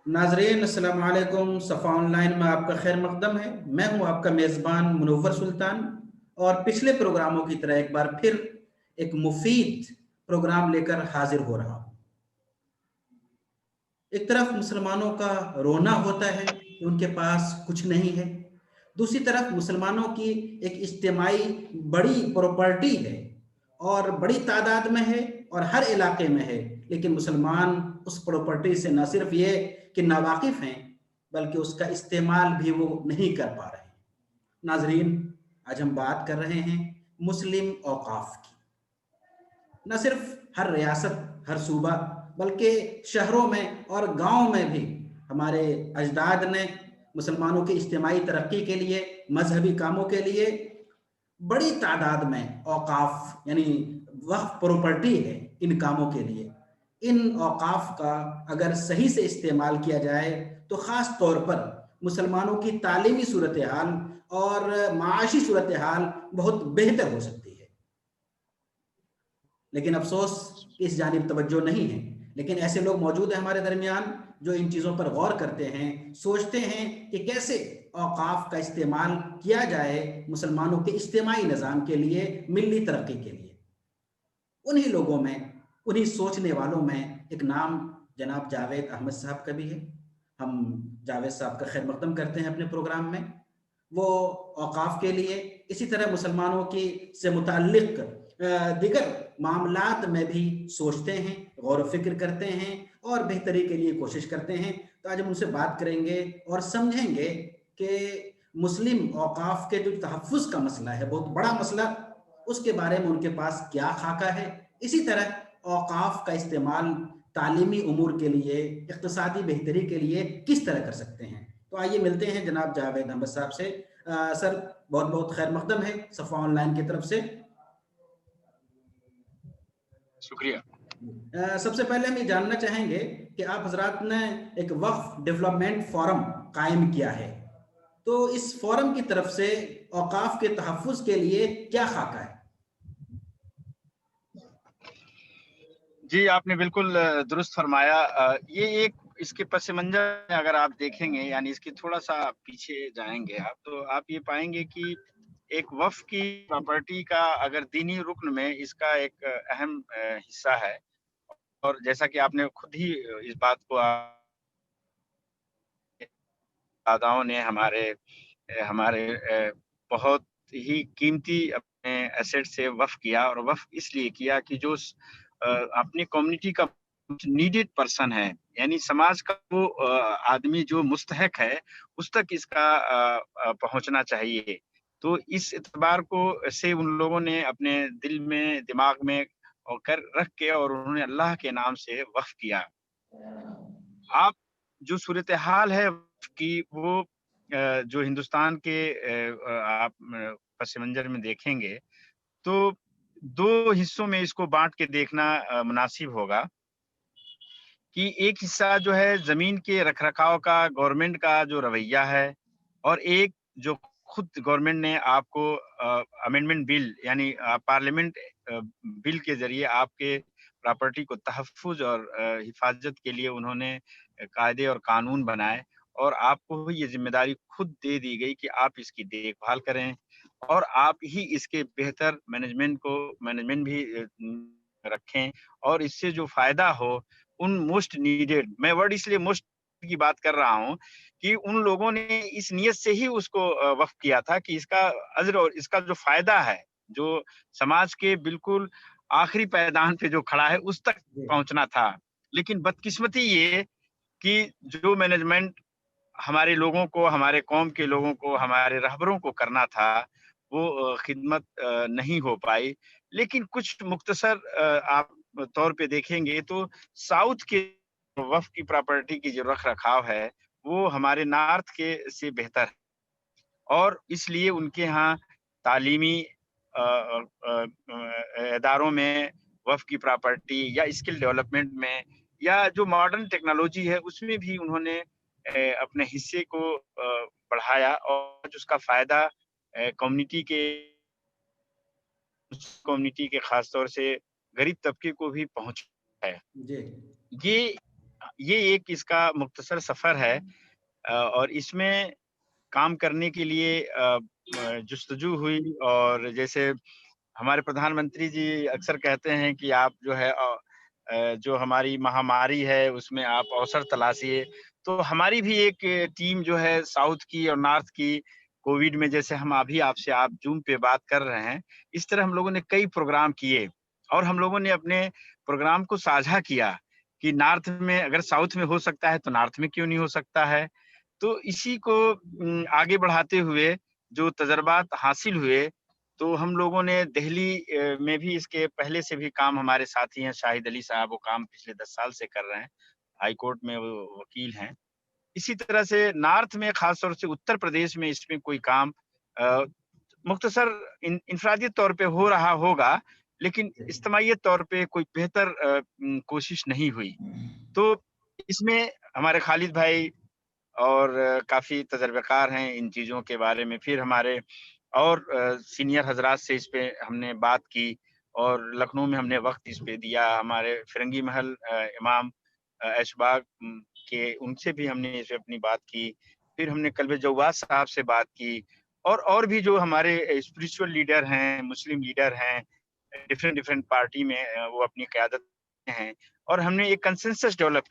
नाजरीन अस्सलाम वालेकुम। सफ़ा ऑनलाइन में आपका खैर मकदम है। मैं हूं आपका मेज़बान मुनव्वर सुल्तान और पिछले प्रोग्रामों की तरह एक बार फिर एक मुफीद प्रोग्राम लेकर हाजिर हो रहा हूं। एक तरफ मुसलमानों का रोना होता है कि उनके पास कुछ नहीं है, दूसरी तरफ मुसलमानों की एक इज्तिमाई बड़ी प्रॉपर्टी है और बड़ी तादाद में है और हर इलाके में है, लेकिन मुसलमान उस प्रॉपर्टी से न सिर्फ ये कि नावाकिफ हैं बल्कि उसका इस्तेमाल भी वो नहीं कर पा रहे हैं। नाजरीन, आज हम बात कर रहे हैं मुस्लिम औकाफ की। न सिर्फ हर रियासत, हर सूबा, बल्कि शहरों में और गाँव में भी हमारे अजदाद ने मुसलमानों की इज्तिमाई तरक्की के लिए, मजहबी कामों के लिए बड़ी तादाद में औकाफ यानी वक्फ प्रॉपर्टी है इन कामों के लिए। इन औकाफ का अगर सही से इस्तेमाल किया जाए तो ख़ास तौर पर मुसलमानों की तालीमी सूरत हाल और माशी सूरत हाल बहुत बेहतर हो सकती है। लेकिन अफसोस इस जानिब तवज्जो नहीं है। लेकिन ऐसे लोग मौजूद हैं हमारे दरमियान जो इन चीज़ों पर गौर करते हैं, सोचते हैं कि कैसे औकाफ का इस्तेमाल किया जाए मुसलमानों के इज्तिमाई निज़ाम के लिए, मिल्ली तरक्की के लिए। उन्हीं लोगों में, उन्हीं सोचने वालों में एक नाम जनाब जावेद अहमद साहब का भी है। हम जावेद साहब का खैर मकदम करते हैं अपने प्रोग्राम में। वो औकाफ के लिए, इसी तरह मुसलमानों की से मुताल्लिक़ दीगर मामलात में भी सोचते हैं, गौर व फ़िक्र करते हैं और बेहतरी के लिए कोशिश करते हैं। तो आज हम उनसे बात करेंगे और समझेंगे कि मुस्लिम औकाफ के जो तहफ़्फ़ुज़ का मसला है, बहुत बड़ा मसला, उसके बारे में उनके पास क्या खाका है। इसी तरह औकाफ का इस्तेमाल तालीमी उमूर के लिए, इक़्तिसादी बेहतरी के लिए किस तरह कर सकते हैं। तो आइए मिलते हैं जनाब जावेद अहमद साहब से। सर, बहुत-बहुत खैर मकदम है सफ़ा ऑनलाइन की तरफ से। शुक्रिया। सबसे पहले हम ये जानना चाहेंगे कि आप हज़रात ने एक वक़्फ़ डेवलपमेंट फ़ोरम कायम किया है। तो इस फ़ोरम की तरफ से औकाफ के तहफ़्फ़ुज़ के लिए क्या खाका है? जी, आपने बिल्कुल दुरुस्त फ़रमाया। ये एक इसके पस मंज़र में अगर आप देखेंगे, यानी इसके थोड़ा-सा पीछे जाएँगे आप, तो आप ये पाएँगे कि एक वक़्फ़ की प्रॉपर्टी का अगर दीनी रुक्न में इसका एक अहम हिस्सा है। और जैसा कि आपने खुद ही इस बात को दादाओं ने हमारे बहुत ही कीमती अपने एसेट से वक़्फ़ किया, और वक़्फ़ इसलिए किया कि जो अपनी कम्युनिटी का नीडेड पर्सन है, यानी समाज का वो आदमी जो मुस्तहक है, उस तक इसका पहुँचना चाहिए। तो इस एतबार को से उन लोगों ने अपने दिल में, दिमाग में और कर रख के, और उन्होंने अल्लाह के नाम से वक़्फ़ किया। आप जो सूरत-ए-हाल है कि वो जो हिंदुस्तान के आप पस-ए-मंज़र में देखेंगे, तो 2 हिस्सों में इसको बाँट के देखना मुनासिब होगा कि एक हिस्सा जो है ज़मीन के रख-रखाव का गवर्नमेंट का जो रवैया है, और एक जो खुद गवर्नमेंट ने आपको अमेंडमेंट बिल, यानी पार्लियामेंट बिल के ज़रिए आपके प्रॉपर्टी को तहफ़्फ़ुज़ और हिफ़ाज़त के लिए उन्होंने कायदे और कानून बनाए, और आपको ये ज़िम्मेदारी खुद दे दी गई कि आप इसकी देखभाल करें, और आप ही इसके बेहतर मैनेजमेंट भी रखें, और इससे जो फ़ायदा हो उन मोस्ट नीडेड, मैं वर्ड इसलिए मोस्ट की बात कर रहा हूँ कि उन लोगों ने इस नियत से ही उसको वक़्फ़ किया था कि इसका अज़्र और इसका जो फ़ायदा है, जो समाज के बिल्कुल आखिरी पायदान पे जो खड़ा है, उस तक जी। पहुँचना था। लेकिन बदकिस्मती ये कि जो मैनेजमेंट हमारे लोगों को, हमारे कौम के लोगों को, हमारे रहबरों को करना था, वो खिदमत नहीं हो पाई। लेकिन कुछ मुख्तसर आप तौर पे देखेंगे तो साउथ के वक़्फ़ की प्रॉपर्टी की जो रख-रखाव है, वो हमारे नॉर्थ के से बेहतर है, और इसलिए उनके यहाँ तालीमी इदारों में वक़्फ़ की प्रॉपर्टी या स्किल डेवलपमेंट में, या जो मॉडर्न टेक्नोलॉजी है, उसमें भी उन्होंने अपने हिस्से को बढ़ाया, और जो उसका फ़ायदा कम्युनिटी के ख़ास तौर से गरीब तबके को भी पहुँचा है। जी। ये ये एक इसका मुख्तसर सफ़र है और इसमें काम करने के लिए जुस्तजू हुई और जैसे हमारे प्रधानमंत्री जी अक्सर कहते हैं कि आप जो है जो हमारी महामारी है उसमें आप अवसर तलाशिए। तो हमारी भी एक टीम जो है साउथ की और नॉर्थ की कोविड में जैसे हम अभी आपसे आप ज़ूम पे बात कर रहे हैं, इस तरह हम लोगों ने कई प्रोग्राम किए और हम लोगों ने अपने प्रोग्राम को साझा किया कि नॉर्थ में अगर साउथ में हो सकता है तो नॉर्थ में क्यों नहीं हो सकता है। तो इसी को आगे बढ़ाते हुए जो तजर्बात हासिल हुए, तो हम लोगों ने दिल्ली में भी इसके पहले से भी काम हमारे साथी हैं शाहिद अली साहब, वो काम पिछले 10 साल से कर रहे हैं। हाई कोर्ट में वो वकील हैं। इसी तरह से नॉर्थ में ख़ास तौर से उत्तर प्रदेश में इसमें कोई काम अ, मुख्तसर इनफ़रादी तौर पे हो रहा होगा, लेकिन इज्तिमाइयत तौर पे कोई बेहतर कोशिश नहीं हुई। तो इसमें हमारे खालिद भाई और काफ़ी तजर्बेकार हैं इन चीज़ों के बारे में। फिर हमारे और सीनियर हज़रात से इस पे हमने बात की और लखनऊ में हमने वक़्त इस पे दिया। हमारे फिरंगी महल इमाम ऐशबाग के उनसे भी हमने इस पे अपनी बात की। फिर हमने कल्बे जव्वाद साहब से बात की और भी जो हमारे स्पिरिचुअल लीडर हैं, मुस्लिम लीडर हैं, डिफरेंट डिफरेंट पार्टी में वो अपनी क़यादत में हैं और हमने एक consensus develop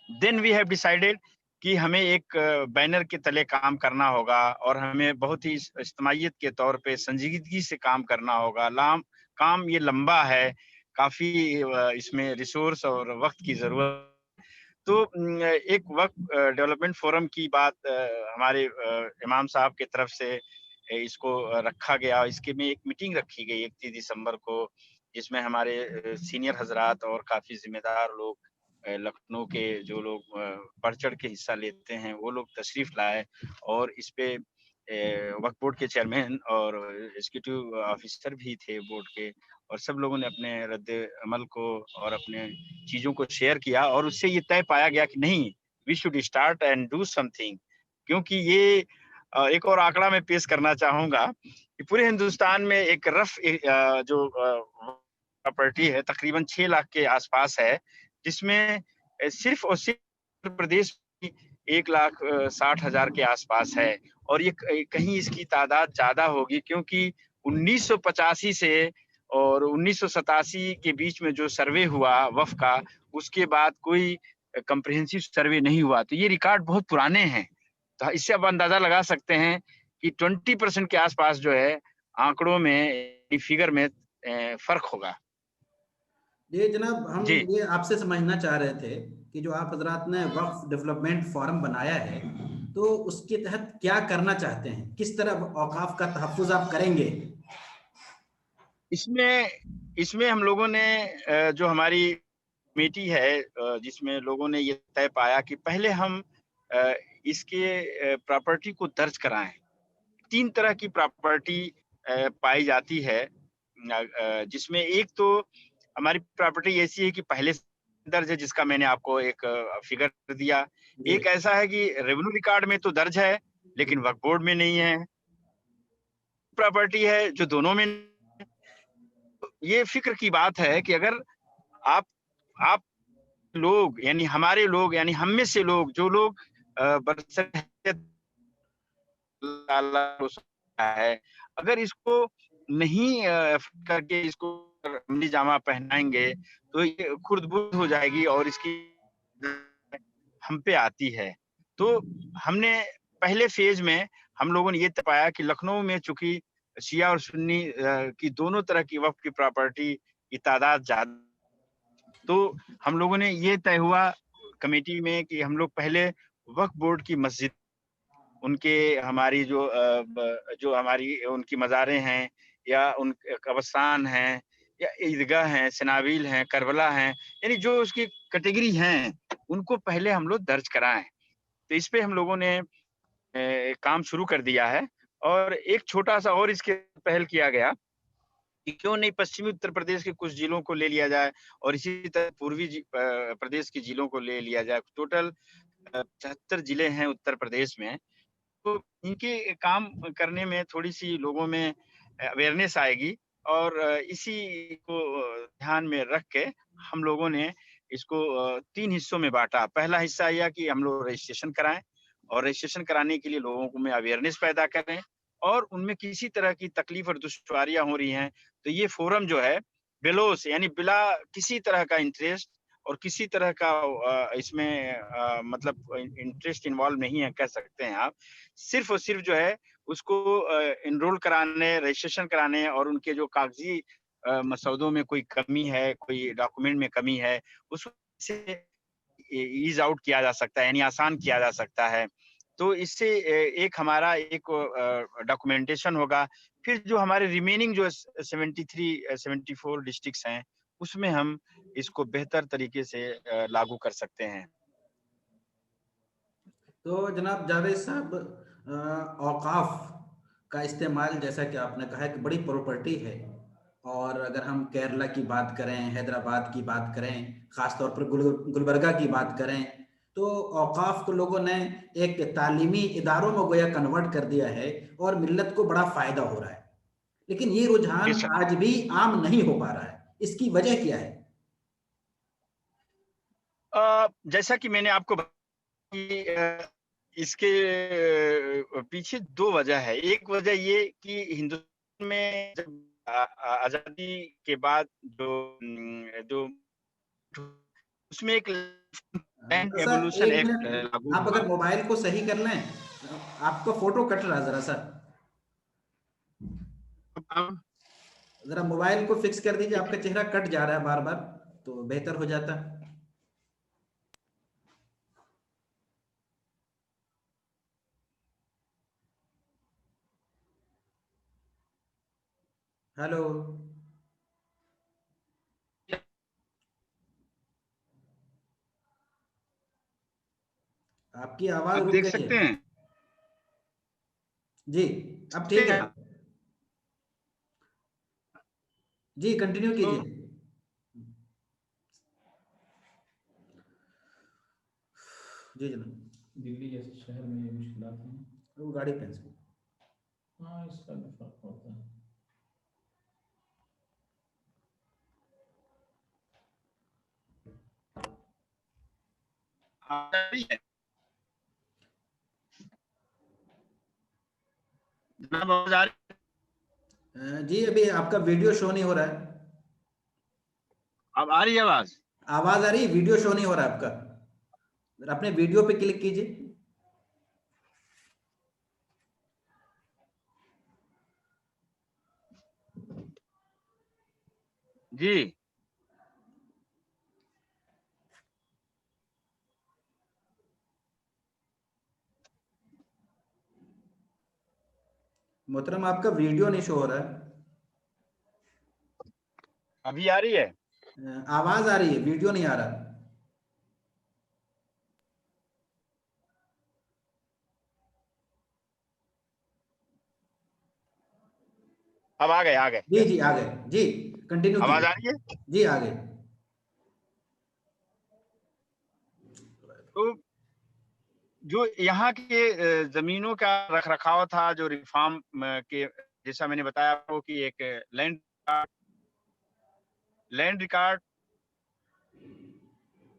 then we have decided कि हमें एक बैनर के तले काम करना होगा और हमें बहुत ही इज्तिमाइयत के तौर पे संजीदगी से काम करना होगा। काम ये लंबा है, काफ़ी इसमें रिसोर्स और वक़्त की ज़रूरत। तो एक वक़्त डेवलपमेंट फोरम की बात हमारे इमाम साहब की तरफ से इसको रखा गया। इसके में एक मीटिंग रखी गई 31 दिसंबर को, जिसमें हमारे सीनियर हज़रात और काफ़ी ज़िम्मेदार लोग लखनऊ के जो लोग बढ़-चढ़ के हिस्सा लेते हैं, वो लोग तशरीफ़ लाए और इस पे वक्फ बोर्ड के चेयरमैन और एग्ज़ीक्यूटिव ऑफ़िसर भी थे बोर्ड के और सब लोगों ने अपने रद्द-ए-अमल को और अपने चीज़ों को शेयर किया और उससे ये तय पाया गया कि नहीं, we should start and do something क्योंकि ये एक और आंकड़ा मैं पेश करना चाहूँगा कि पूरे हिंदुस्तान में एक जो प्रॉपर्टी है तकरीबन 6 लाख के आस-पास है, जिसमें सिर्फ़ और सिर्फ़ उत्तर प्रदेश की 1,60,000 के आस-पास है और ये कहीं इसकी तादाद ज़्यादा होगी क्योंकि 1985 से और 1987 के बीच में जो सर्वे हुआ वफ़ का, उसके बाद कोई कम्प्रिहेंसिव सर्वे नहीं हुआ। तो ये रिकॉर्ड बहुत पुराने हैं। तो इससे आप अंदाज़ा लगा सकते हैं कि 20% के आस-पास जो है आंकड़ों में, फिगर में फ़र्क होगा। ये जनाब हम जी। ये आपसे समझना चाह रहे थे कि जो आप हज़रात ने वक्फ डेवलपमेंट फोरम बनाया है, तो उसके तहत क्या करना चाहते हैं? किस तरह औक़ाफ़ का तहफ़्फ़ुज़ आप करेंगे? इसमें इसमें हम लोगों ने जो हमारी कमेटी है जिसमें लोगों ने ये तय पाया कि पहले हम अ, इसके प्रॉपर्टी को दर्ज कराएँ। 3 तरह की प्रॉपर्टी पाई जाती है जिसमें एक तो हमारी प्रॉपर्टी ऐसी है कि पहले से दर्ज है जिसका मैंने आपको एक फिगर दिया। जी, एक ऐसा है कि रेवेन्यू रिकॉर्ड में तो दर्ज है, जी, लेकिन वक्फ बोर्ड में नहीं है। प्रॉपर्टी है जो दोनों में ये फ़िक्र की बात है कि अगर आप आप लोग यानी हमारे लोग यानी हम में से लोग जो लोग बरसत है, अगर इसको नहीं करके इसको अमली जामा पहनाएँगे, तो ये खुर्द-बुर्द हो जाएगी और इसकी हम पे आती है। तो हमने पहले फ़ेज़ में हम लोगों ने ये तय पाया कि लखनऊ में चूँकि शिया और सुन्नी की दोनों तरह की वक़्फ़ की प्रॉपर्टी की तादाद तो हम लोगों ने ये तय हुआ कमेटी में कि हम लोग पहले वक्फ बोर्ड की मस्जिद, उनके हमारी जो जो हमारी उनकी मज़ारें हैं या उन कब्रिस्तान हैं या ईदगाह हैं, सनाविल हैं, करबला हैं, यानी जो उसकी कैटेगरी हैं, उनको पहले हम लोग दर्ज कराएँ। तो इस पे हम लोगों ने काम शुरू कर दिया है और एक छोटा-सा और इसके पहल किया गया कि क्यों नहीं पश्चिमी उत्तर प्रदेश के कुछ जिलों को ले लिया जाए और इसी तरह पूर्वी प्रदेश के जिलों को ले लिया जाए। टोटल 75 जिले हैं उत्तर प्रदेश में, तो इनके काम करने में थोड़ी-सी लोगों में अवेयरनेस आएगी और इसी को ध्यान में रख के हम लोगों ने इसको 3 हिस्सों में बाँटा। पहला हिस्सा यह कि हम लोग रजिस्ट्रेशन कराएँ और रजिस्ट्रेशन कराने के लिए लोगों को में अवेयरनेस पैदा करें और उनमें किसी तरह की तकलीफ और दुश्वारियाँ हो रही हैं, तो ये फ़ोरम जो है बेलोस यानी बिला किसी तरह का इंटरेस्ट और किसी तरह का इसमें मतलब इंटरेस्ट इन्वॉल्व नहीं है कह सकते हैं आप। सिर्फ़ और सिर्फ़ जो है उसको एनरोल कराने, रजिस्ट्रेशन कराने और उनके जो कागज़ी मसौदों में कोई कमी है, कोई डॉक्यूमेंट में कमी है, उससे ईज़ आउट किया जा सकता है यानी आसान किया जा सकता है। तो इससे एक हमारा एक डॉक्यूमेंटेशन होगा। फिर जो हमारे रिमेनिंग जो 73 74 डिस्ट्रिक्ट्स हैं, उसमें हम इसको बेहतर तरीके से लागू कर सकते हैं। तो जनाब जावेद साहब, औकाफ का इस्तेमाल, जैसा कि आपने कहा है कि बड़ी प्रॉपर्टी है, और अगर हम केरला की बात करें, हैदराबाद की बात करें, ख़ास तौर पर गुलबर्गा की बात करें, तो औकाफ को लोगों ने एक तालीमी इदारों में गोया कन्वर्ट कर दिया है और मिल्लत को बड़ा फ़ायदा हो रहा है। लेकिन ये रुझान बेशक। आज भी आम नहीं हो पा रहा है। इसकी वजह क्या है? जैसा कि मैंने आपको कि इसके पीछे 2 वजह है। एक वजह ये कि हिंदुस्तान में जब आज़ादी के बाद जो उसमें एक लैंड सर एवोल्यूशन एक एक्ट मिनट, लागू आप हुआ। अगर मोबाइल को सही कर लें, आपका फोटो कट रहा है जरा सा, अब जरा मोबाइल को फिक्स कर दीजिए, ठीक है। आपका चेहरा कट जा रहा है बार बार, तो बेहतर हो जाता। हेलो, आपकी आवाज अब रुक देख गई है। सकते हैं? जी, अब सकते ठीक है। हैं। जी कंटिन्यू तो कीजिए। जी जनाब। दिल्ली जैसे शहर में ये मुश्किलात हैं। वो गाड़ी पेंसिल। हाँ, इसका भी फ़र्क पड़ता है। आ रही है? जनाब आवाज़ आ रही जी अभी आपका वीडियो शो नहीं हो रहा है। अब आ रही है आवाज़? आवाज आ रही है, वीडियो शो नहीं हो रहा है आपका। जरा अपने वीडियो पे क्लिक कीजिए। जी। मोहतरम आपका वीडियो नहीं शो हो रहा है। अभी आ रही है? आवाज आ रही है, वीडियो नहीं आ रहा। अब आ गए, आ गए। जी जी आ गए। जी कंटिन्यू आवाज़ आ रही कीजिए। है? जी आ गए। तो जो यहाँ के ज़मीनों का रख-रखाव था, जो रिफ़ॉर्म के जैसा मैंने बताया आपको कि एक लैंड रिकॉर्ड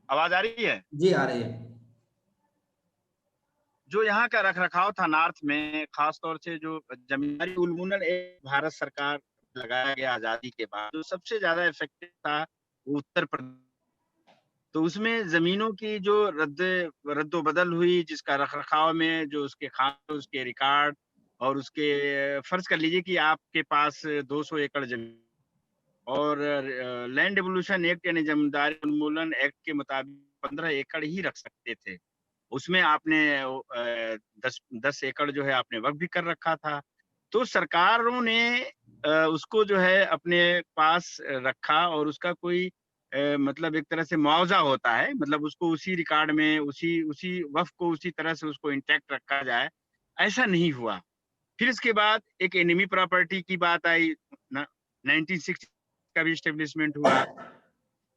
आवाज़ आ रही है? जी आ रही है। जो यहाँ का रख-रखाव था नॉर्थ में, ख़ास तौर से जो ज़मींदारी उन्मूलन एक भारत सरकार लगाया गया आज़ादी के बाद, जो सबसे ज़्यादा इफ़ेक्टिव था, वो उत्तर प्रदेश। तो उसमें ज़मीनों की जो रद्द-ओ-बदल हुई, जिसका रख-रखाव में जो उसके उसके रिकॉर्ड और उसके फ़र्ज़ कर लीजिए कि आपके पास 200 एकड़ ज़मीन और लैंड एवोल्यूशन एक्ट यानी ज़मींदारी उन्मूलन एक्ट के मुताबिक 15 एकड़ ही रख सकते थे। उसमें आपने 10 एकड़ जो है आपने वक़्फ़ भी कर रखा था। तो सरकारों ने उसको जो है अपने पास रखा और उसका कोई मतलब एक तरह से मुआवज़ा होता है, मतलब उसको उसी रिकॉर्ड में उसी उसी वक़्फ़ को उसी तरह से उसको इंटैक्ट रखा जाए, ऐसा नहीं हुआ। फिर इसके बाद एक एनिमी प्रॉपर्टी की बात आई, न 1960 का भी एस्टेब्लिशमेंट हुआ।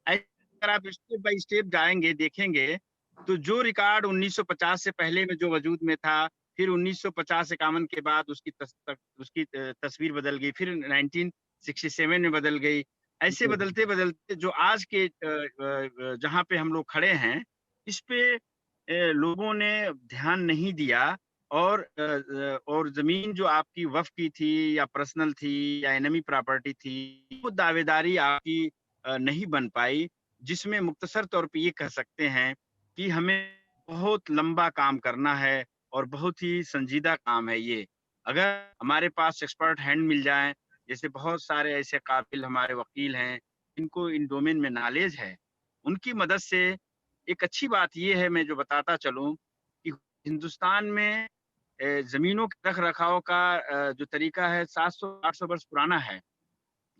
अगर आप स्टेप बाय स्टेप जाएँगे, देखेंगे, तो जो रिकॉर्ड 1950 से पहले में जो वजूद में था, फिर 1950-51 के बाद उसकी तस्वीर बदल गई, फिर 1967 में बदल गई। ऐसे जी, बदलते बदलते जो आज के जहाँ पे हम लोग खड़े हैं, इस पे लोगों ने ध्यान नहीं दिया और जमीन जो आपकी वक्फ की थी या पर्सनल थी या एनिमी प्रॉपर्टी थी, वो दावेदारी आपकी नहीं बन पाई, जिसमें मुख्तसर तौर पे ये कह सकते हैं कि हमें बहुत लंबा काम करना है और बहुत ही संजीदा काम है ये। अगर हमारे पास एक्सपर्ट हैंड मिल जाएँ, जैसे बहुत सारे ऐसे काबिल हमारे वकील हैं, जिनको इन डोमेन में नॉलेज है, उनकी मदद से एक अच्छी बात ये है, मैं जो बताता चलूँ कि हिंदुस्तान में ज़मीनों के रख-रखाव का जो तरीका है 700-800 वर्ष पुराना है।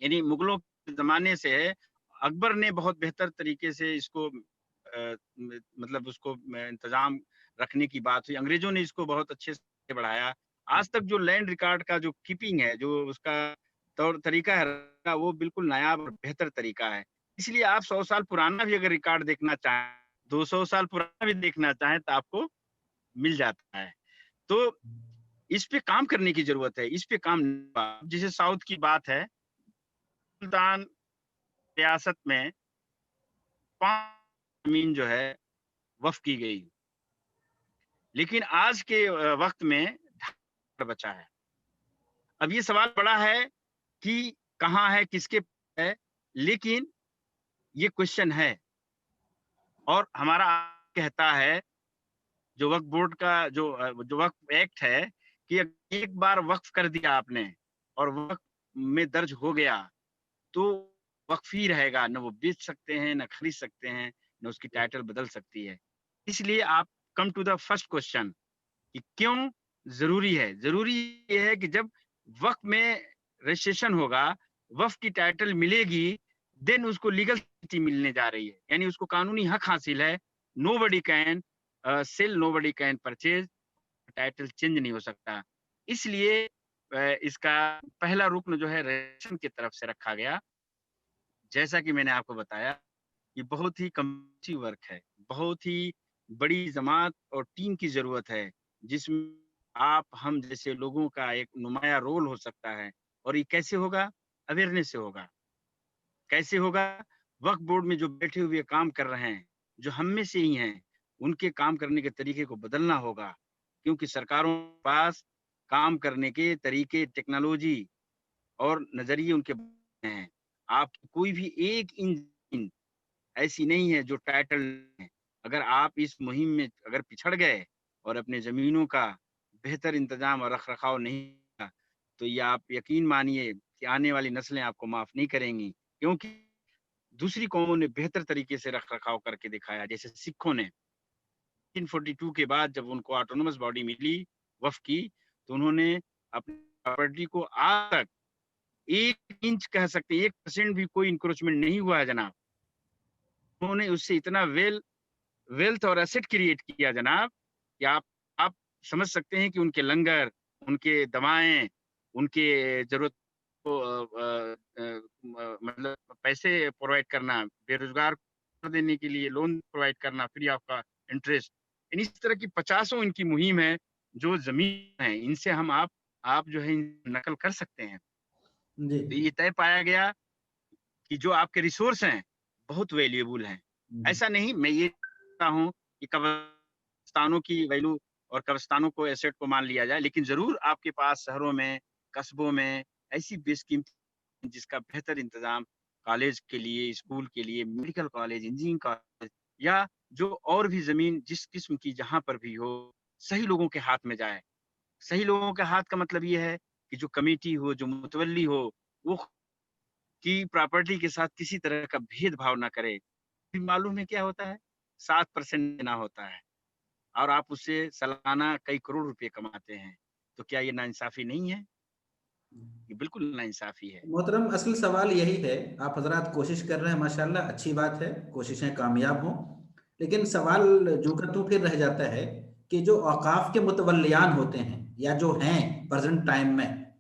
यानी मुगलों के ज़माने से है। अकबर ने बहुत बेहतर तरीके से इसको मतलब उसको इंतज़ाम रखने की बात हुई। अंग्रेज़ों ने इसको बहुत अच्छे से बढ़ाया। आज तक जो लैंड रिकॉर्ड का जो कीपिंग है, जो उसका तौर तरीका है, वो बिल्कुल नायाब और बेहतर तरीका है। इसलिए आप 100 साल पुराना भी अगर रिकॉर्ड देखना चाहें, 200 साल पुराना भी देखना चाहें, तो आपको मिल जाता है। तो इस पे काम करने की ज़रूरत है। इस पे काम नहीं हुआ। जैसे साउथ की बात है, सुल्तान रियासत में 5 ज़मीन जो है वक़्फ़ की गई। लेकिन आज के वक़्त में बचा है। अब ये सवाल बड़ा है कि कहाँ है, किसके है, लेकिन ये क्वेश्चन है और हमारा कहता है जो वक्फ बोर्ड का जो वक्फ एक्ट है कि एक बार वक्फ कर दिया आपने और वक्फ में दर्ज हो गया, तो वक्फ ही रहेगा, ना वो बेच सकते हैं, ना खरीद सकते हैं, ना उसकी टाइटल बदल सकती है। इसलिए आप come to the first question कि क्यों ज़रूरी है? ज़रूरी ये है कि जब वक़्फ़ में रजिस्ट्रेशन होगा, वक़्फ़ की टाइटल मिलेगी, देन उसको लीगल सिटी मिलने जा रही है। यानी उसको कानूनी हक हासिल है। Nobody can sell, nobody can purchase, title change नहीं हो सकता। इसलिए इसका पहला रुकन जो है रजिस्ट्रेशन की तरफ से रखा गया। जैसा कि मैंने आपको बताया, ये बहुत ही कम्प्लीकेटेड वर्क है। बहुत ही बड़ी जमात और टीम की ज़रूरत है, जिसमें आप, हम जैसे लोगों का एक नुमायाँ रोल हो सकता है। और ये कैसे होगा? अवेयरनेस से होगा। कैसे होगा? वक्फ बोर्ड में जो बैठे हुए काम कर रहे हैं, जो हम में से ही हैं, उनके काम करने के तरीके को बदलना होगा। क्योंकि सरकारों के पास काम करने के तरीके, टेक्नोलॉजी और नज़रिए उनके हैं। आप कोई भी एक इंच ऐसी नहीं है जो टाइटल है। अगर आप इस मुहिम में अगर पिछड़ गए और अपने ज़मीनों का बेहतर इंतज़ाम और रख-रखाव नहीं किया, तो ये आप यकीन मानिए कि आने वाली नस्लें आपको माफ़ नहीं करेंगी। क्योंकि दूसरी कौमों ने बेहतर तरीके से रख-रखाव करके दिखाया। जैसे सिखों ने 1942 के बाद जब उनको ऑटोनोमस बॉडी मिली वक़्फ़ की, तो उन्होंने अपनी प्रॉपर्टी को आज तक 1 इंच कह सकते हैं, 1% भी कोई एन्क्रोचमेंट नहीं हुआ है जनाब। उन्होंने उससे इतना वेल्थ और एसेट क्रिएट किया जनाब, कि आप समझ सकते हैं कि उनके लंगर, उनके दवाएँ, उनके ज़रूरत को मतलब पैसे प्रोवाइड करना, बेरोज़गार को देने के लिए लोन प्रोवाइड करना फ्री ऑफ का इंटरेस्ट। यानी इस तरह की पचासों इनकी मुहिम है, जो ज़मीन है, इनसे आप जो है नकल कर सकते हैं। जी। तो ये तय पाया गया कि जो आपके रिसोर्स हैं, बहुत वैल्यूएबल हैं। हुँ, ऐसा नहीं, मैं ये कहता हूँ कि कब्रिस्तानों की वैल्यू और कब्रिस्तानों को एसेट को मान लिया जाए, लेकिन ज़रूर आपके पास शहरों में, कस्बों में ऐसी बेशकीमती जिसका बेहतर इंतज़ाम कॉलेज के लिए, स्कूल के लिए, मेडिकल कॉलेज, इंजीनियरिंग कॉलेज या जो और भी ज़मीन जिस किस्म की जहाँ पर भी हो, सही लोगों के हाथ में जाए। सही लोगों के हाथ का मतलब ये है कि जो कमिटी हो, जो मुतवल्ली हो, वो की प्रॉपर्टी के साथ किसी तरह का भेदभाव ना करे। फिर मालूम है क्या होता है? 7% देना होता है और आप उससे सालाना कई करोड़ रुपए कमाते हैं। तो क्या ये नाइंसाफ़ी नहीं है? ये बिल्कुल नाइंसाफ़ी है। मोहतरम असल सवाल यही है, आप हज़रात कोशिश कर रहे हैं माशाल्लाह अच्छी बात है, कोशिशें कामयाब हों। लेकिन सवाल जो का त्यों फिर रह जाता है कि जो औक़ाफ़ के मुतवल्लियान होते हैं या जो हैं प्रेज़ेंट टाइम में,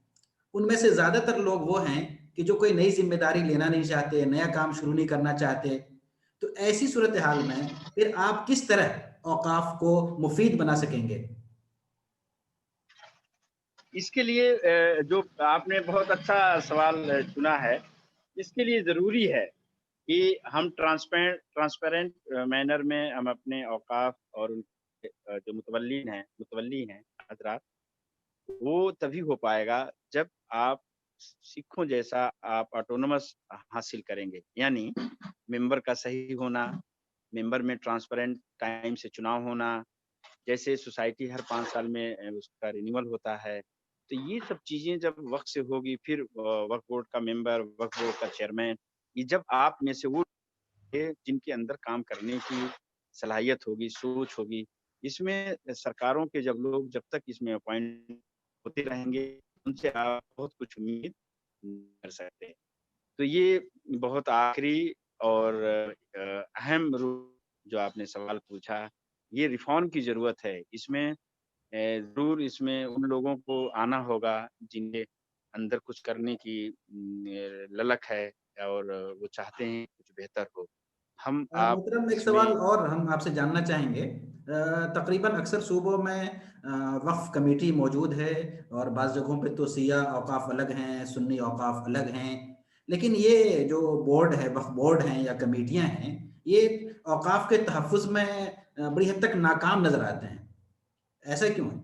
उनमें से ज़्यादातर लोग वो हैं कि जो कोई नई ज़िम्मेदारी लेना नहीं चाहते, नया काम शुरू नहीं करना चाहते। तो ऐसी सूरत-ए-हाल में फिर आप किस तरह औक़ाफ़ को मुफ़ीद बना सकेंगे? इसके लिए जो आपने बहुत अच्छा सवाल चुना है। इसके लिए ज़रूरी है कि हम ट्रांसपेरेंट मैनर में हम अपने औकाफ और उनके जो मुतवल्ली हैं हज़रात, वो तभी हो पाएगा जब आप सिखों जैसा आप ऑटोनोमस हासिल करेंगे। यानी मेंबर का सही होना, मेंबर में ट्रांसपेरेंट टाइम से चुनाव होना, जैसे सोसाइटी हर 5 साल में उसका रिन्यूअल होता है। तो ये सब चीज़ें जब वक़्त से होगी, फिर वक्फ बोर्ड का मेंबर, वक्फ बोर्ड का चेयरमैन, ये जब आप में से वो जिनके अंदर काम करने की सलाहियत होगी, सोच होगी, इसमें सरकारों के जब तक इसमें अपॉइंट होते रहेंगे, उनसे आप बहुत कुछ उम्मीद कर सकते हैं। तो ये बहुत आखिरी और अहम जो आपने सवाल पूछा, ये रिफ़ॉर्म की ज़रूरत है। इसमें ज़रूर इसमें उन लोगों को आना होगा जिनके अंदर कुछ करने की ललक है और वो चाहते हैं कुछ बेहतर हो। हम आप मोहतरम, एक सवाल इसमें और हम आपसे जानना चाहेंगे। तकरीबन अक्सर सूबों में वक्फ कमेटी मौजूद है, और बाज़ जगहों पे तो सिया औकाफ अलग हैं, सुन्नी औकाफ अलग हैं। लेकिन ये जो बोर्ड है, वक्फ बोर्ड हैं या कमेटियां हैं, ये औकाफ के तहफ़्फ़ुज़ में बड़ी हद तक नाकाम नज़र आते हैं। ऐसा क्यों है?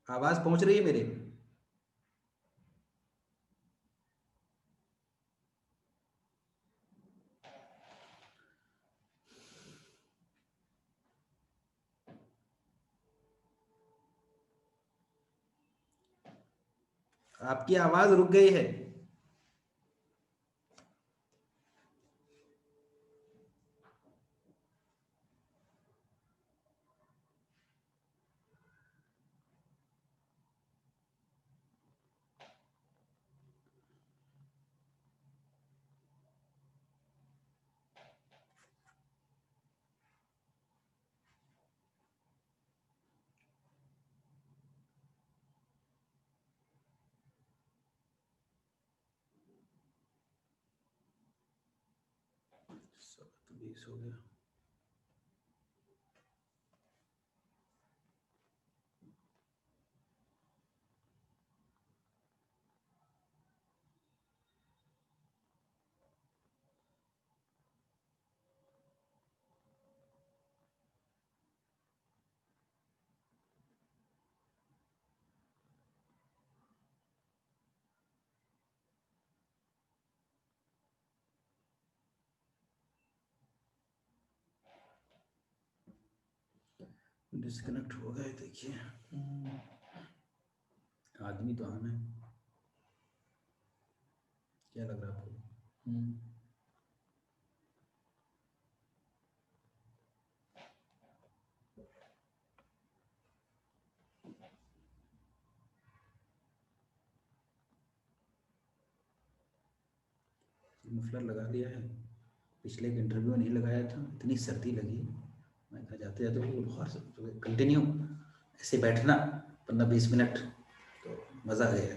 आवाज़ पहुंच रही है मेरी? आपकी आवाज़ रुक गई है। सब 20 हो गया। डिस्कनेक्ट हो गए, देखिए। आदमी तो आना है। क्या लग रहा है आपको? मफलर लगा दिया है। पिछले एक इंटरव्यू में नहीं लगाया था, इतनी सर्दी लगी। मैं कहा जाते जाते वो बुखार से कंटिन्यू ऐसे बैठना 15-20 मिनट, तो मज़ा आ गया।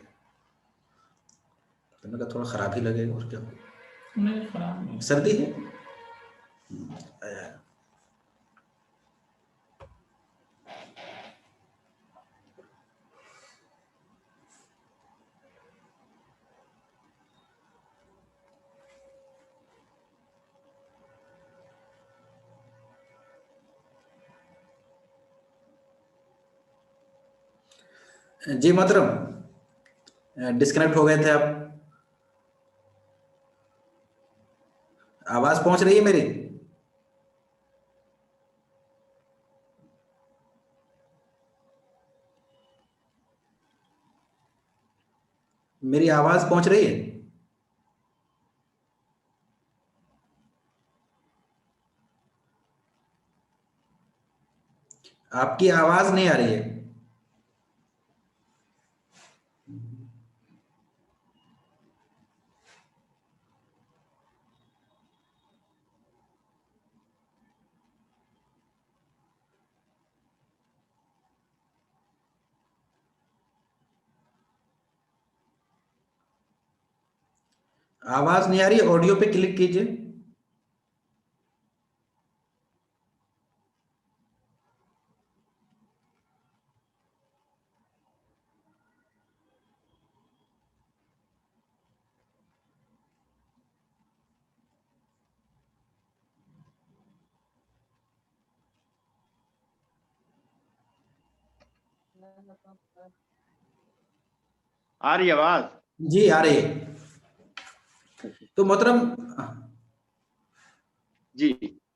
तो मैंने कहा थोड़ा ख़राब ही लगेगा, और क्या। नहीं, खराब नहीं। सर्दी है। जी मोहतरम, डिस्कनेक्ट हो गए थे आप। आवाज़ पहुंच रही है मेरी? मेरी आवाज़ पहुंच रही है? आपकी आवाज़ नहीं आ रही है। आवाज़ नहीं आ रही, ऑडियो पे क्लिक कीजिए। आ रही आवाज? जी आ रही है। तो मोहतरम जी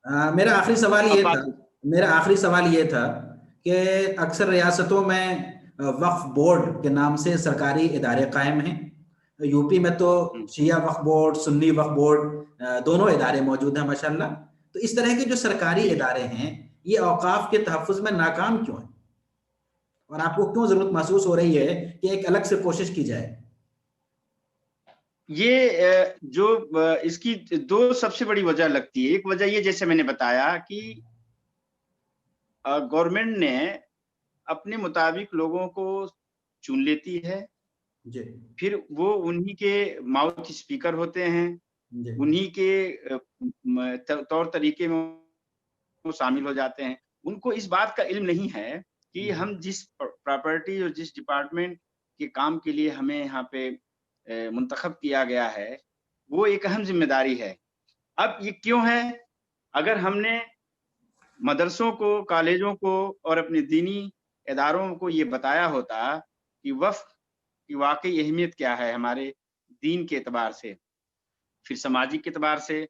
अब बात मेरा आखिरी सवाल ये था कि अक्सर रियासतों में वक्फ बोर्ड के नाम से सरकारी इदारे कायम हैं। यूपी में तो शिया वक्फ बोर्ड, सुन्नी वक्फ बोर्ड दोनों इदारे मौजूद हैं माशाल्लाह। तो इस तरह के जो सरकारी इदारे हैं ये औकाफ के तहफ़्फ़ुज़ में नाकाम क्यों हैं, और आपको क्यों जरूरत महसूस हो रही है कि एक अलग से कोशिश की जाए? ये जो इसकी दो सबसे बड़ी वजह लगती है। एक वजह ये, जैसे मैंने बताया कि गवर्नमेंट ने अपने मुताबिक लोगों को चुन लेती है, जी फिर वो उन्हीं के माउथ स्पीकर होते हैं, जी उन्हीं के तौर तरीके में वो शामिल हो जाते हैं। उनको इस बात का इल्म नहीं है कि हम जिस प्रॉपर्टी और जिस डिपार्टमेंट के काम के लिए हमें यहाँ पे मुंतखब किया गया है, वो एक अहम जिम्मेदारी है। अब ये क्यों है? अगर हमने मदरसों को, कॉलेजों को और अपने दीनी इदारों को ये बताया होता कि वक़्फ़ की वाक़ई अहमियत क्या है हमारे दीन के एतबार से, फिर सामाजिक एतबार से,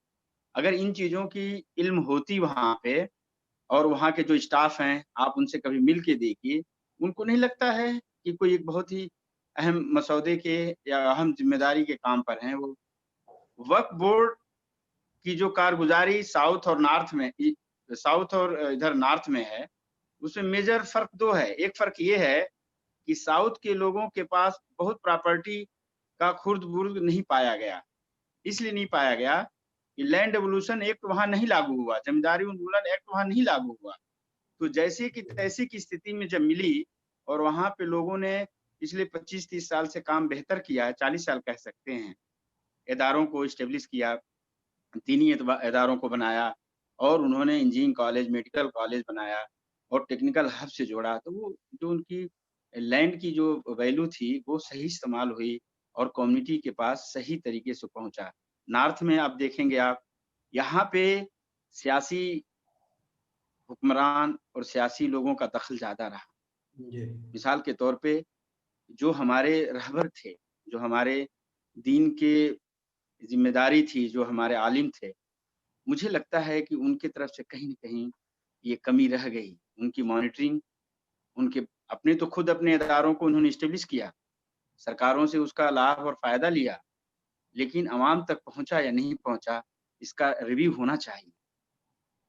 अगर इन चीज़ों की इल्म होती वहाँ पे, और वहाँ के जो स्टाफ हैं, आप उनसे कभी मिल के देखिए, उनको नहीं लगता है कि कोई एक बहुत ही अहम मसौदे के या अहम ज़िम्मेदारी के काम पर हैं वो। वक्फ बोर्ड की जो कारगुज़ारी साउथ और नॉर्थ में साउथ और इधर नॉर्थ में है, उसमें मेजर फ़र्क 2 है। एक फ़र्क ये है कि साउथ के लोगों के पास बहुत प्रॉपर्टी का खुर्द-बुर्द नहीं पाया गया। इसलिए नहीं पाया गया कि लैंड डेवोल्यूशन एक्ट वहाँ नहीं लागू हुआ, जमींदारी उन्मूलन एक्ट वहाँ नहीं लागू हुआ। तो जैसे की तैसे की स्थिति में जब मिली और वहाँ पे लोगों ने पिछले 25-30 साल से काम बेहतर किया है, 40 साल कह सकते हैं, इदारों को एस्टेब्लिश किया, दीनी इदारों को बनाया, और उन्होंने इंजीनियरिंग कॉलेज, मेडिकल कॉलेज बनाया और टेक्निकल हब से जोड़ा, तो वो जो उनकी लैंड की जो वैल्यू थी, वो सही इस्तेमाल हुई और कम्युनिटी के पास सही तरीके से पहुँचा। नॉर्थ में आप देखेंगे आप, यहाँ पे सियासी हुक्मरान और सियासी लोगों का दखल ज़्यादा रहा। जी मिसाल के तौर पे जो हमारे रहबर थे, जो हमारे दीन के ज़िम्मेदारी थी, जो हमारे आलिम थे, मुझे लगता है कि उनकी तरफ से कहीं न कहीं ये कमी रह गई। उनकी मॉनिटरिंग, उनके अपने तो खुद अपने इदारों को उन्होंने एस्टेब्लिश किया, सरकारों से उसका लाभ और फ़ायदा लिया, लेकिन अवाम तक पहुँचा या नहीं पहुँचा, इसका रिव्यू होना चाहिए।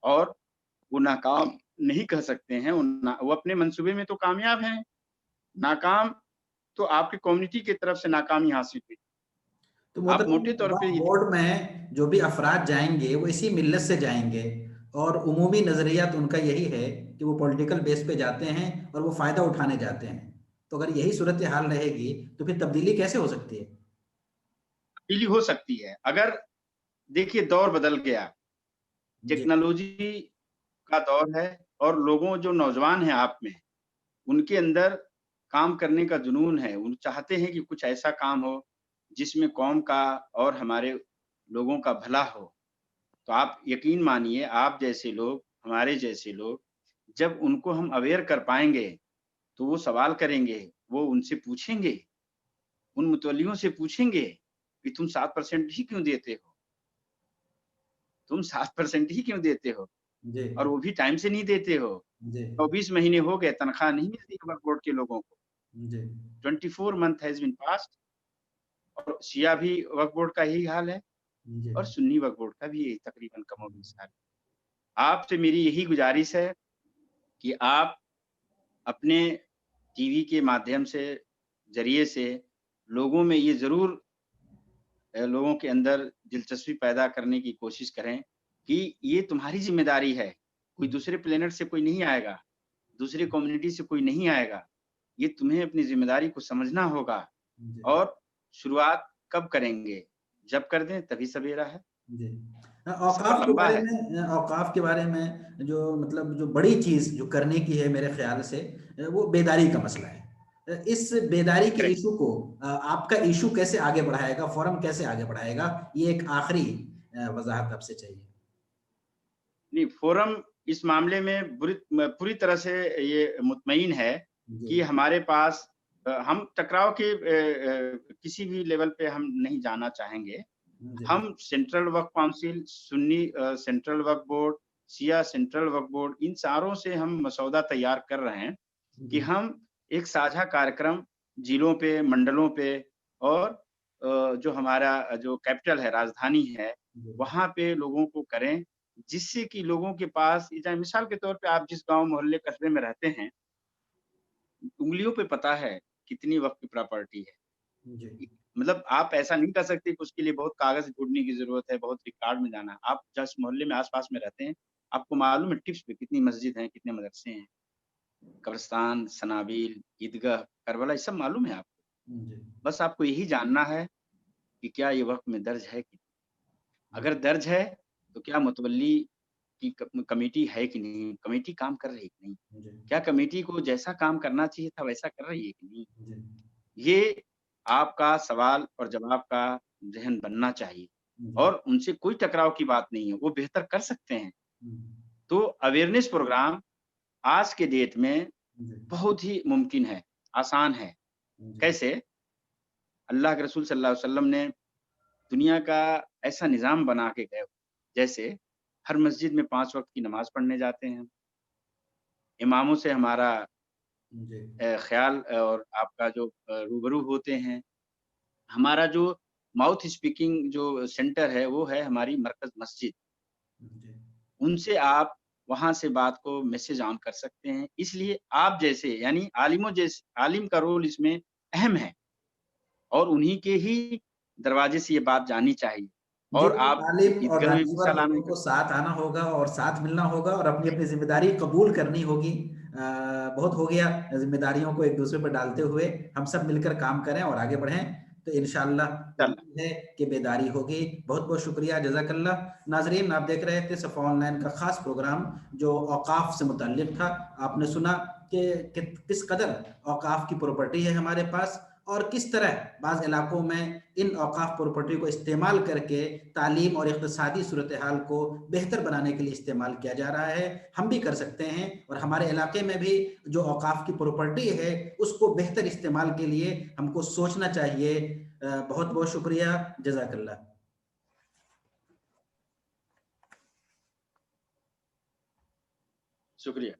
और वो नाकाम नहीं कह सकते हैं, वो अपने मंसूबे में तो कामयाब हैं, नाकाम तो आपकी कम्युनिटी की तरफ से नाकामी हासिल हुई। तो आप मोहतरम मोटे तौर पे वक्फ ये बोर्ड में जो भी अफराद जाएंगे वो इसी मिल्लत से जाएंगे, और उमूमी नजरिया तो उनका यही है कि वो पॉलिटिकल बेस पे जाते हैं और वो फायदा उठाने जाते हैं। तो अगर यही सूरत हाल रहेगी तो फिर तब्दीली कैसे हो सकती है? तब्दीली हो सकती है। अगर देखिए दौर बदल गया, जी टेक्नोलॉजी का दौर है और लोगों जो नौजवान हैं आप में, उनके अंदर काम करने का जुनून है। वो चाहते हैं कि कुछ ऐसा काम हो, जिसमें कौम का और हमारे लोगों का भला हो। तो आप यकीन मानिए, आप जैसे लोग, हमारे जैसे लोग, जब उनको हम अवेयर कर पाएँगे, तो वो सवाल करेंगे, वो उनसे पूछेंगे, उन मुतवल्लियों से पूछेंगे कि तुम 7% ही क्यों देते हो? तुम 7% ही क्यों देते हो? जी और वो भी टाइम से नहीं देते हो। जी 24 महीने हो गए, तनख्वाह नहीं मिलती है वक्फ बोर्ड के लोगों को। जी 24 मंथ हैज़ बीन पास्ड, और शिया भी वक्फ बोर्ड का यही हाल है जी और सुन्नी वक्फ बोर्ड का भी यही तकरीबन कमोबेश हाल है। आपसे मेरी यही गुज़ारिश है कि आप अपने टीवी के माध्यम से, ज़रिए से लोगों में ये ज़रूर लोगों के अंदर दिलचस्पी पैदा करने की कोशिश करें कि ये तुम्हारी ज़िम्मेदारी है। कोई दूसरे प्लैनेट से कोई नहीं आएगा, दूसरी कम्युनिटी से कोई नहीं आएगा। ये तुम्हें अपनी ज़िम्मेदारी को समझना होगा। जी और शुरुआत कब करेंगे? जब कर दें तभी सवेरा है। जी सफ़र लंबा है। औकाफ के बारे में जो मतलब जो बड़ी चीज जो करने की है मेरे ख्याल से वो बेदारी का मसला है। इस बेदारी के करेक्ट। इशू को आपका इशू कैसे आगे बढ़ाएगा, फोरम कैसे आगे बढ़ाएगा, ये एक आखिरी वजाहत आपसे चाहिए। नहीं, फ़ोरम इस मामले में पूरी तरह से ये मुतमईन है कि हमारे पास हम टकराव के किसी भी लेवल पे हम नहीं जाना चाहेंगे। हम सेंट्रल वक्फ काउंसिल, सुन्नी सेंट्रल वक्फ बोर्ड, शिया सेंट्रल वक्फ बोर्ड, इन चारों से हम मसौदा तैयार कर रहे हैं कि हम एक साझा कार्यक्रम जिलों पे, मंडलों पे और जो हमारा जो कैपिटल है, राजधानी है, वहाँ पे लोगों को करें, जिससे कि लोगों के पास मिसाल के तौर पे आप जिस गांव मोहल्ले कस्बे में रहते हैं, उंगलियों पे पता है कितनी वक्फ की प्रॉपर्टी है। मतलब आप ऐसा नहीं कर सकते कि उसके लिए बहुत कागज ढूंढने की जरूरत है, बहुत रिकॉर्ड में जाना। आप जिस मोहल्ले में आसपास में रहते हैं, आपको मालूम है टिप्स पे कितनी मस्जिद हैं, कितने मदरसे हैं, कब्रिस्तान, सनाबील, ईदगाह, करबला, ये सब मालूम है आपको। बस आपको यही जानना है कि क्या ये वक्फ में दर्ज है कि अगर दर्ज है तो क्या मुतवल्ली की कमेटी है कि नहीं, कमेटी काम कर रही है कि नहीं, क्या कमेटी को जैसा काम करना चाहिए था वैसा कर रही है कि नहीं। ये आपका सवाल और जवाब का ज़हन बनना चाहिए और उनसे कोई टकराव की बात नहीं है, वो बेहतर कर सकते हैं। तो अवेयरनेस प्रोग्राम आज के डेट में बहुत ही मुमकिन है, आसान है। कैसे? अल्लाह के रसूल सल्लल्लाहु अलैहि वसल्लम ने दुनिया का ऐसा निज़ाम बना के गए, जैसे हर मस्जिद में 5 वक़्त की नमाज़ पढ़ने जाते हैं। इमामों से हमारा ख़्याल और आपका जो रूबरू होते हैं। हमारा जो माउथ स्पीकिंग जो सेंटर है, वो है हमारी मरकज़ मस्जिद। उनसे आप वहाँ से बात को मैसेज ऑन कर सकते हैं। इसलिए आप जैसे यानी आलिम का रोल इसमें अहम है और उन्हीं के ही दरवाजे से ये बात जानी चाहिए। और आप तालीम और ईदगाह में भी दानिश्वर हिस्सा लाना दोनों को साथ आना होगा और साथ मिलना होगा और अपनी-अपनी ज़िम्मेदारी कबूल करनी होगी। बहुत हो गया ज़िम्मेदारियों को एक दूसरे पर डालते हुए, हम सब मिलकर काम करें और आगे बढ़ें, तो इंशाअल्लाह उम्मीद है कि बेदारी होगी। बहुत-बहुत शुक्रिया, जज़ाकल्लाह। नाज़रीन, आप देख रहे थे सफ़ा ऑनलाइन का ख़ास प्रोग्राम जो औक़ाफ़ से मुतल्लिक़ था। आपने सुना कि किस कदर औक़ाफ़ की प्रॉपर्टी है हमारे पास और किस तरह बाज़ इलाकों में इन औक़ाफ़ प्रॉपर्टी को इस्तेमाल करके तालीम और इक़्तिसादी सूरत-ए-हाल को बेहतर बनाने के लिए इस्तेमाल किया जा रहा है। हम भी कर सकते हैं और हमारे इलाके में भी जो औक़ाफ़ की प्रॉपर्टी है, उसको बेहतर इस्तेमाल के लिए हमको सोचना चाहिए। बहुत-बहुत शुक्रिया, जज़ाकल्लाह। शुक्रिया।